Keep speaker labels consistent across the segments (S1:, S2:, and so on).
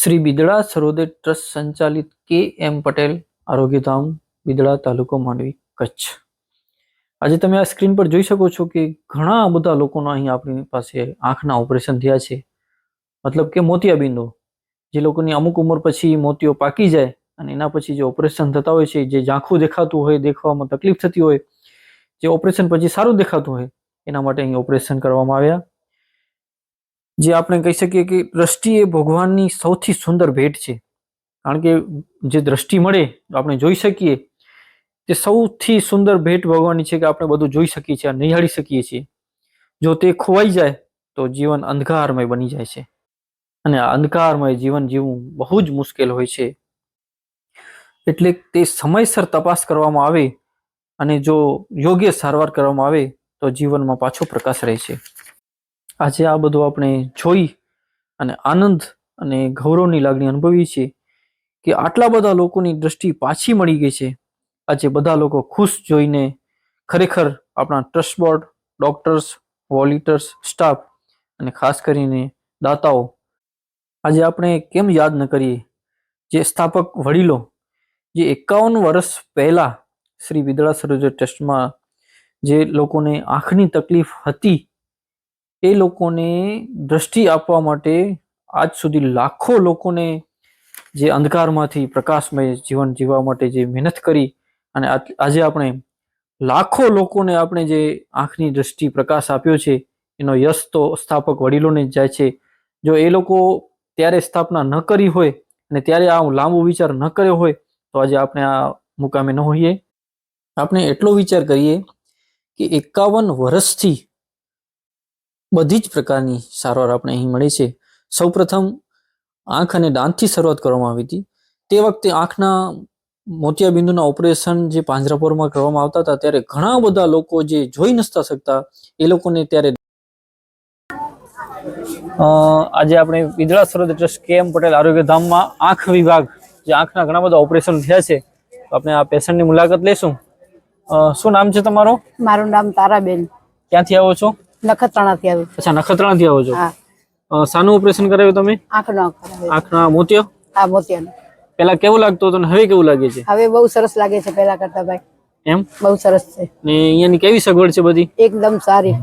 S1: Shri Bidada Sarodaya trust સંચાલિત કે.એમ. પટેલ આરોગ્યધામ બિદડા તાલુકો માંડવી કચ્છ। આજે તમે આ સ્ક્રીન પર જોઈ શકો છો કે ઘણા બધા લોકોના અહીં આપણી પાસે આંખના ઓપરેશન થયા છે, મતલબ કે મોતિયાબિંદો, જે લોકોની અમુક ઉંમર પછી મોતિયો પાકી જાય અને એના પછી જે ઓપરેશન થતા હોય છે, જે ઝાંખું દેખાતું હોય, દેખવામાં તકલીફ થતી હોય, જે ઓપરેશન પછી સારું દેખાતું હોય, એના માટે અહીં ઓપરેશન કરવામાં આવ્યા। જે આપણે કહી શકીએ કે દ્રષ્ટિ એ ભગવાનની સૌથી સુંદર ભેટ છે, કારણ કે જે દ્રષ્ટિ મળે આપણે જોઈ શકીએ તે સૌથી સુંદર ભેટ ભગવાનની છે કે આપણે બધું જોઈ શકીએ છીએ, નિહાળી શકીએ છીએ। જો તે ખોવાઈ જાય તો જીવન અંધકારમય બની જાય છે અને આ અંધકારમય જીવન જીવવું બહુ જ મુશ્કેલ હોય છે। એટલે તે સમયસર તપાસ કરવામાં આવે અને જો યોગ્ય સારવાર કરવામાં આવે તો જીવનમાં પાછો પ્રકાશ રહે છે। આજે આ બધું આપણે જોઈ અને આનંદ અને ગૌરવની લાગણી અનુભવી છે કે આટલા બધા લોકોની દ્રષ્ટિ પાછી મળી ગઈ છે। આજે બધા લોકો ખુશ જોઈને ખરેખર આપણા ટ્રસ્ટ બોર્ડ, ડોક્ટર્સ, વોલિટર્સ, સ્ટાફ અને ખાસ કરીને દાતાઓ, આજે આપણે કેમ યાદ ન કરીએ જે સ્થાપક વડીલો, જે 51 વર્ષ પહેલા શ્રી બિદડા સરોદય ટ્રસ્ટમાં જે લોકોને આંખની તકલીફ હતી એ લોકોને દ્રષ્ટિ આપવા માટે આજ સુધી લાખો લોકોને જે અંધકારમાંથી પ્રકાશમય જીવન જીવવા માટે જે મહેનત કરી અને આજે આપણે લાખો લોકોને આપણે જે આંખની દ્રષ્ટિ પ્રકાશ આપ્યો છે એનો યશ તો સ્થાપક વડીલોને જ જાય છે। જો એ લોકો ત્યારે સ્થાપના ન કરી હોય અને ત્યારે આ લાંબો વિચાર ન કર્યો હોય તો આજે આપણે આ મુકામે ન હોઈએ। આપણે એટલો વિચાર કરીએ કે 51 વર્ષથી બધી જ પ્રકારની સારવાર આપણે અહીં મળે છે। સૌપ્રથમ આંખ અને દાંતથી શરૂઆત કરવામાં આવી હતી। તે વખતે આંખના મોતિયાબિંદુના ઓપરેશન જે પાંજરાપોળમાં કરવામાં આવતા હતા ત્યારે ઘણા બધા લોકો જે જોઈ નતા શકતા એ લોકોને ત્યારે આજે આપણે બિદડા સરોદય ટ્રસ્ટ કે.એમ. પટેલ આરોગ્યધામમાં આંખ વિભાગ, જે આંખના ઘણા બધા ઓપરેશન થયા છે, તો આપણે આ પેશન્ટની મુલાકાત લેશું। શું નામ છે તમારું?
S2: મારું નામ તારાબેન।
S1: ક્યાંથી આવો છો?
S2: નખત્રાણાથી આવું।
S1: અચ્છા, નખત્રાણાથી આવો છો।
S2: હા।
S1: શાનું ઓપરેશન કરાવ્યું તમે?
S2: આંખનો।
S1: આંખના મોતિયો?
S2: હા, મોતિયાનો।
S1: પેલા કેવું લાગતું હતું ને હવે કેવું લાગે છે?
S2: હવે બહુ સરસ લાગે છે પહેલા કરતા ભાઈ।
S1: એમ?
S2: બહુ સરસ છે।
S1: ને અહીંયાની કેવી સગવડ છે બધી?
S2: એકદમ સારી,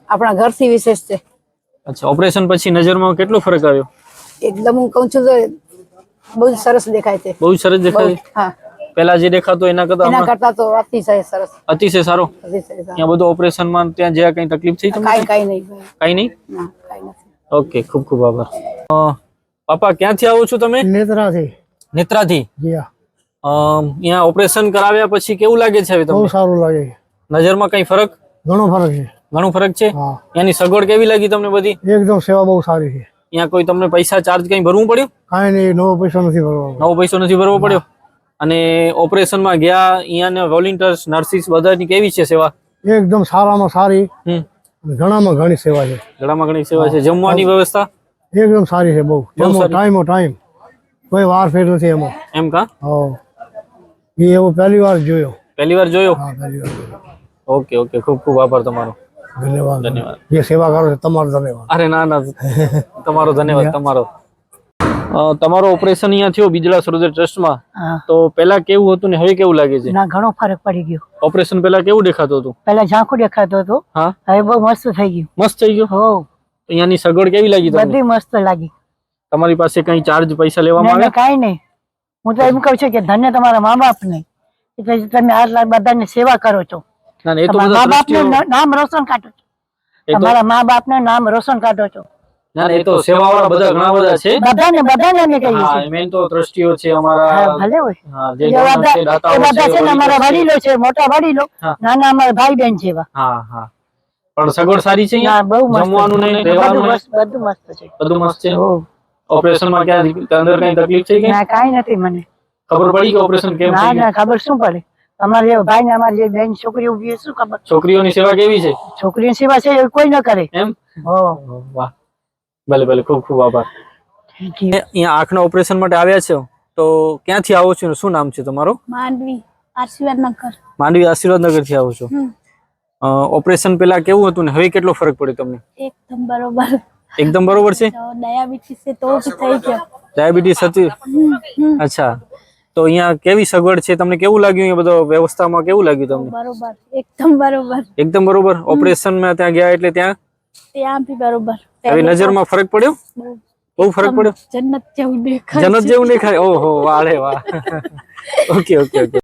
S2: આપણા ઘરથી વિશેષ છે।
S1: અચ્છા, ઓપરેશન પછી નજરમાં કેટલો ફરક આવ્યો?
S2: એકદમ હું કહું છું તો બહુ સરસ દેખાય છે।
S1: બહુ સરસ દેખાય?
S2: હા।
S1: પેલા જે દેખાતો એના
S2: કરતા તો અતિશય સરસ,
S1: અતિશય સારો।
S2: અતિશય સારો।
S1: ત્યાં બધું ઓપરેશનમાં ત્યાં જે કઈ તકલીફ થઈ તમને?
S2: કાઈ નહીં,
S1: કાઈ નહીં?
S2: ના, કાઈ નથી।
S1: ઓકે, ખૂબ ખૂબ આભાર। પાપા, ક્યાંથી આવો છો તમે?
S3: નેત્રાથી।
S1: નેત્રાથી?
S3: જી હા।
S1: અહીંયા ઓપરેશન કરાવ્યા પછી કેવું લાગે છે હવે તમને?
S3: બહુ સારું લાગે છે।
S1: નજરમાં કઈ ફરક?
S3: ઘણો ફરક છે।
S1: ઘણો ફરક છે?
S3: હા।
S1: એની સગવડ કેવી લાગી તમને બધી?
S3: એકદમ સેવા બહુ સારી છે।
S1: અહીંયા કોઈ તમને પૈસા ચાર્જ કઈ ભરવું પડ્યું?
S3: કાંઈ નહીં, નવો પૈસા નથી ભરવાનો।
S1: નવો પૈસો નથી ભરવો પડ્યો? અને ઓપરેશનમાં ગયા અહીંયાના વોલન્ટિયર્સ, નર્સિસ બધાની કેવી છે સેવા?
S3: એકદમ સારામાં સારી, ઘણામાં ઘણી સેવા છે।
S1: ઘણામાં ઘણી સેવા છે। જમવાની વ્યવસ્થા
S3: એકદમ સારી છે બહુ, ટાઈમો ટાઈમ, કોઈ વાર ફેર નથી એમાં।
S1: એમ કા?
S3: હા, એ એવો પહેલી વાર જોયો।
S1: પહેલી વાર જોયો?
S3: હા, પહેલી વાર જોયો।
S1: ઓકે ઓકે, ખૂબ ખૂબ આભાર તમારો।
S3: ધન્યવાદ।
S1: ધન્યવાદ।
S3: જે સેવા કરો છો તમારો ધન્યવાદ।
S1: અરે ના ના, તમારો ધન્યવાદ તમારો। તમારો ઓપરેશન અહીંયા થયો બિદડા સરોદય ટ્રસ્ટમાં, તો પહેલા કેવું હતું ને હવે કેવું લાગે છે?
S2: ના, ઘણો ફરક પડી ગયો।
S1: ઓપરેશન પહેલા કેવું દેખાતું હતું?
S2: પહેલા ઝાંખું દેખાતું હતું,
S1: હા,
S2: હવે બહુ મસ્ત થઈ ગયું।
S1: મસ્ત થઈ ગયું?
S2: હો,
S1: અહીંયાની સગવડ કેવી લાગી તમને?
S2: બધી મસ્ત લાગી।
S1: તમારી પાસે કઈ ચાર્જ પૈસા લેવામાં આવે?
S2: કાઈ નહીં, હું તો એમ કહું છું કે ધન્ય તમારા મા બાપને, એટલે તમે આટલા બધાની સેવા કરો છો।
S1: ના, એ તો
S2: મા બાપનું નામ રોશન કાઢો છો, તમારા મા બાપનું નામ રોશન કાઢો છો।
S1: ના, એ તો સેવાવાળા બધા ઘણા બધા છે,
S2: બધાને અમે કહીએ
S1: હા,
S2: છીએ।
S1: મેન તો ટ્રસ્ટીઓ છે અમારા,
S2: ભલે હોય,
S1: હા, જે ડોનર છે, દાતાઓ
S2: બધા છે ને અમારા
S1: છે,
S2: વડીલો છે, મોટા વડીલો, નાના અમારા ભાઈ બહેન છે એવા।
S1: હા હા, પણ સગવડ સારી છે
S2: ના, બહુ મસ્ત,
S1: જમવાનું ને રહેવાનું ને
S2: બધું મસ્ત છે,
S1: બધું મસ્ત છે। ઓપરેશનમાં ક્યાં અંદર કઈ તકલીફ થઈ ગઈ?
S2: ના, કાઈ નથી, મને
S1: ખબર પડી કે ઓપરેશન કેમ
S2: ના
S1: થઈ
S2: ના, ખબર શું પડે? અમારે જે ભાઈ ને અમારી જે બેન છોકરી ઉભી છે શું ખબર?
S1: છોકરીઓની સેવા કેવી છે?
S2: છોકરીની સેવા છે એ કોઈ ન કરે
S1: એમ?
S2: હો,
S1: વાહ, ભલે ભલે, ખૂબ ખૂબ આભાર।
S2: Thank you.
S1: અહીંયા આંખના ઓપરેશન માટે આવ્યા છો, તો ક્યાંથી આવો છો? શું નામ છે તમારું?
S4: માંડવી, આશીર્વાદનગર।
S1: માંડવી આશીર્વાદનગર થી આવો છો? ઓપરેશન પહેલા કેવું હતું ને હવે કેટલો ફરક પડ્યો તમને?
S4: એકદમ બરોબર।
S1: એકદમ બરોબર છે?
S4: ડાયાબિટીસ છે તો થઈ ગયો।
S1: ડાયાબિટીસ હતી? અચ્છા, તો અહીંયા કેવી સગવડ છે, તમને કેવું લાગ્યું? અહીંયા બધો વ્યવસ્થામાં કેવું લાગ્યું તમને?
S4: બરોબર, એકદમ બરોબર.
S1: એકદમ બરોબર. ઓપરેશન માં ત્યાં ગયા એટલે ત્યાં
S4: ત્યાં બી બરોબર.
S1: હવે નજરમાં ફરક પડ્યો? બહુ ફરક પડ્યો?
S4: જન્નત જેવું દેખાય.
S1: જન્નત જેવું દેખાય? ઓહો, વાહ રે વાહ. Okay okay okay.